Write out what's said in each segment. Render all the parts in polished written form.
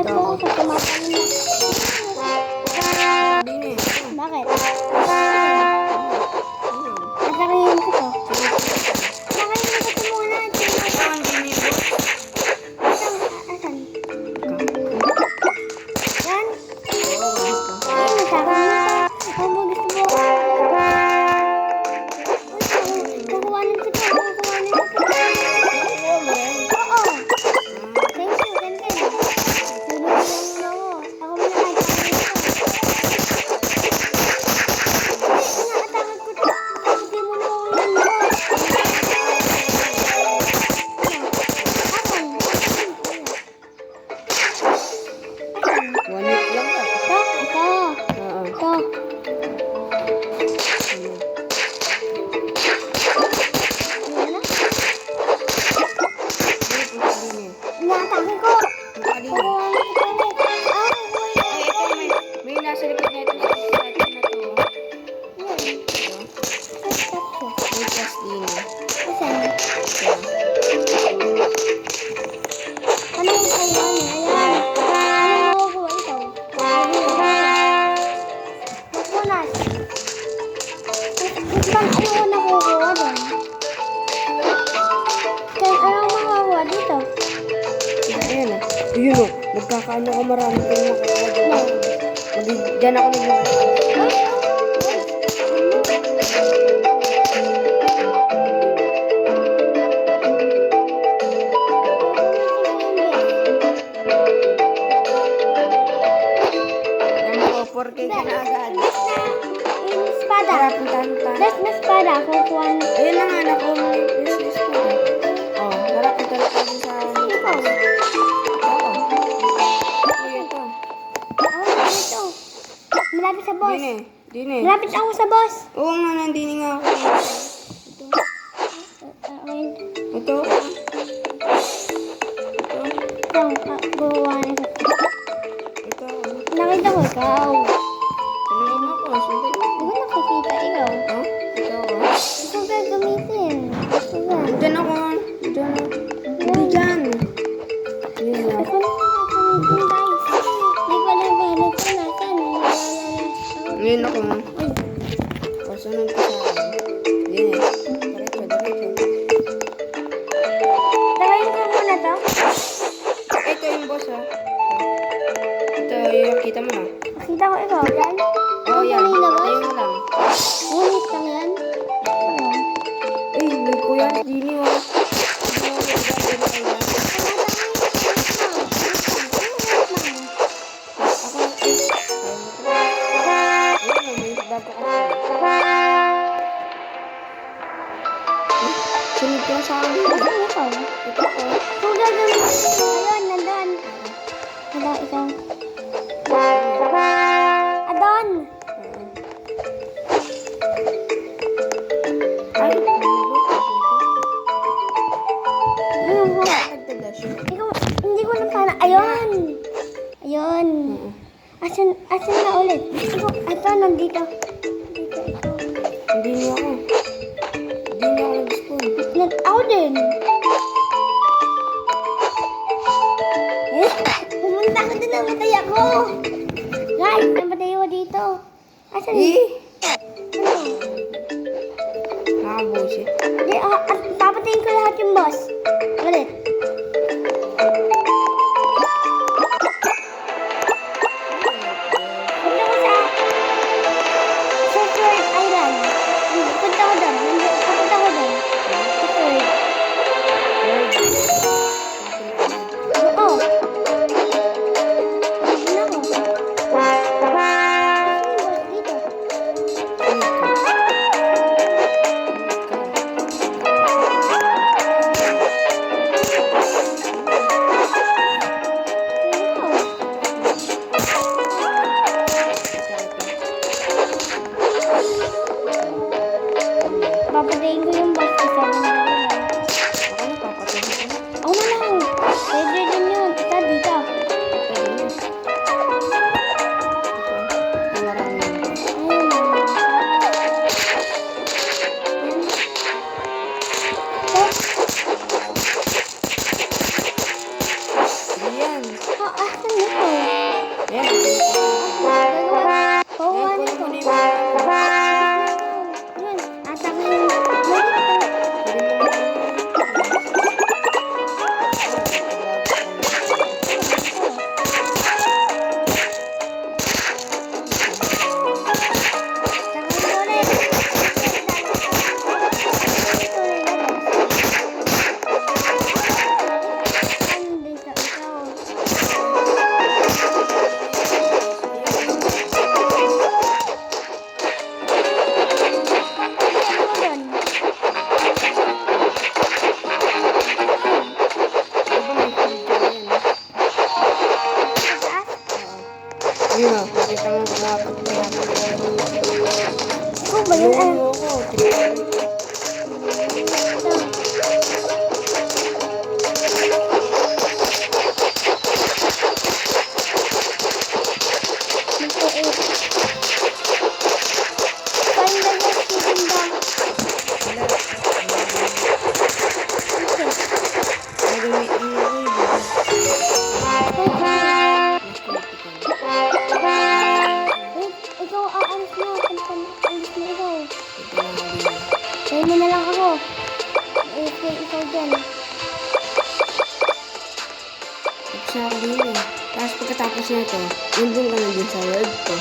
Ito po ako. ako sa tumatalon na. Din eh. Bakit? Ayun. Natakayin ko to. Sige. Natakayin ko to muna. Ito ang dinibo. Asan? Yan? Oo, ito. Ay, natakayin mo pa. Ang gusto mo. Kukuhanin ko to. Kukuhanin ko to. Oo, mo rin. Oo. Thank you, Ken Ken. Tulungan mo ako. Ako muna kahit kakain ko. Inaatakan ko to. Hindi mo na ako yan mo. Asan? Asan? 1 week lang ka. Ito? Ito. Oo. Ito. Ayun. Ano na? Ayun, din eh. Inaatakan ko. Ang kanina. Kukuhanin ko to ulit. Ah, kukuhanin ko. Ay, ito may nasa likod na ito sa atin na to. Yan. Ito. Stop ko. May plus din eh. Asan? Ito. Ano yung kailangan niya? Ayan. Ano makukuha ito? Magpunas. Ba't ayaw na kukuha doon? Kaya ayaw makakuha dito? Ayan ah. Ayun o. Nagkakaano ko marami kayong makukuha dyan. Diyan ako nag Naman ko, 4K ka na agad. Yung espada. Tara, puntahan mo tayo. Last na espada. Kukuha na. Ayun na nga, nakuha mo yung business ko. Oh, tara, punta na tayo sa Ikaw. Oo. Uy, ito. Ah, ito. Malapit sa boss. Din eh. Din eh. Malapit ako sa boss. Oo nga, nandini nga ako. Okay. Ito. Ito. Kukuha na ito. Ito. Nakita ko ikaw. Tanungin ako, sandali. Hindi ko nakikita ikaw. Oh, ito. Gusto ka gamitin. Gusto ka. Diyan ako. Diyan. Hindi dyan. Yun nga. Gusto na gamitin guys. Hindi ko na balat ko natin. Ngayon ako. Ay, Kasunod ko sa akin. Yan eh. Diretso, diretso. takayin ko muna to. Ito yung boss ha. Ito yung kita mo na. Nakita ko ikaw. Yan. Oh, yan. Kanina ba? Ayun lang. Ngunit lang yan. Oo. Ay, may kuya. Dini oh. Ako, ay. Ayun oh, may bago ka. Sunod ko sa akin. Saan ikaw? Ito ko. Kung gagawin mo. Ayun, nandun. Hala, ikaw. Adon! Ay, Ayun ko. nagtadash. Ikaw, hindi ko na pala. Ayun! Ayun. Asan na ulit? Ikaw, ito, nandito. Dito, ikaw. Hindi niya ako. Hindi niya ako nag-spoon. Ako din. Eh, pumunta ako din, namatay ako. Guys, namatay ako dito. Asan? Eh! Ano? Nakabusit. Di, papatayin ko lahat yung boss. Ulit. Punta ko sa Third Island. Punta ko doon. Punta ko doon. Sa Third. Oo. Ano ako? Dito. Yun o, nakita mo kumapag-tapag. Ikaw ba yun? Ayun mo ako. Tignan. Gagamitin mo ko yun. Ikaw, aalis mo. Alis mo ikaw. Ito na nga din. Kaya mo na lang ako. Ikaw dyan. Tapos na ako din eh. Tapos pagkatapos na ito, nandun ka na din sa world ko.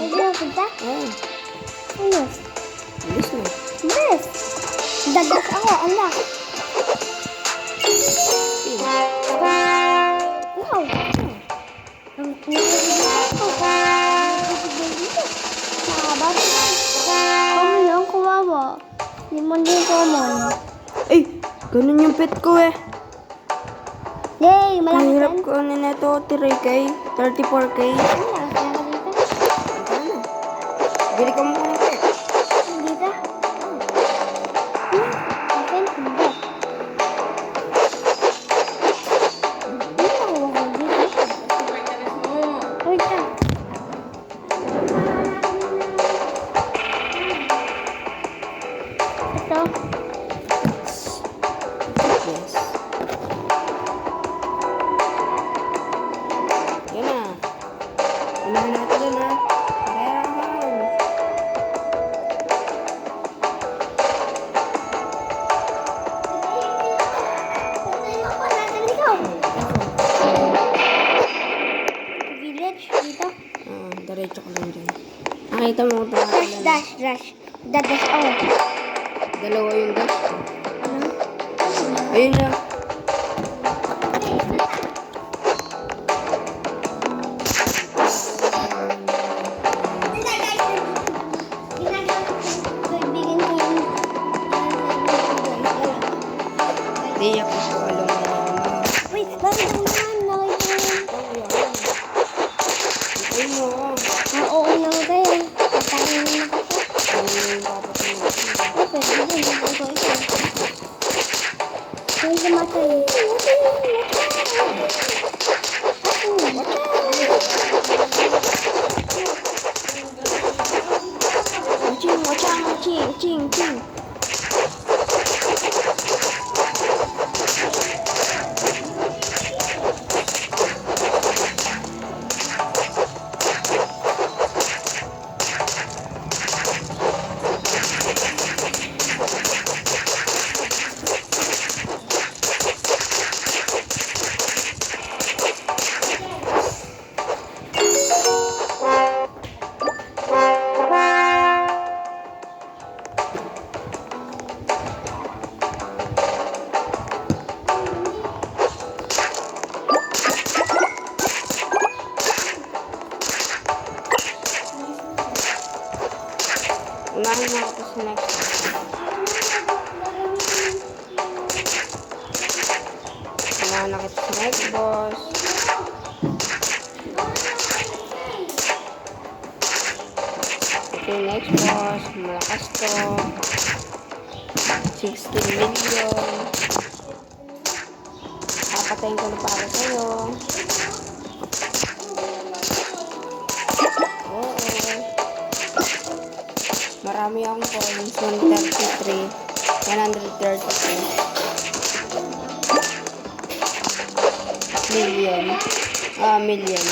Pwede mo punta? Oo. Ano? Bilis na. Yes! Dadas ako, anak. Ikaw. Ang Kami lang, kuwawa. Hindi mo din common. Ay! Ganun yung pet ko eh. Yay! Malaki Mahirap yan. ko na neto, 3K, 34K. Malaki yan ka dito. Ano? Bili ka mo ng pet. Dito? Akin? Hindi. Hindi ako dito. Wait ka. Ito. Yes. Yan na. Unahan natin dun ha. Kailangan. Village, dito. Diretso ko lang dyan. Nakita mo ito. Dash. Dadas ako. Dalawa yung dash ko. Ayun na. Hindi ako po alam mo naman. Wait, bakit naman nakita mo? Ayun mo ako. Oo lang kayo. Patayin mo na kasi. Ano yung papatin mo? Ay, pwede din. Ito. Ay, tumatay. Ching. Unahin mo ako sa next one. Unahin na kita sa next boss. Okay, next boss. Malakas to. 16 million. Papatayin ko na para sa'yo. Oo. Marami akong coins. 133. 132. Million. Million.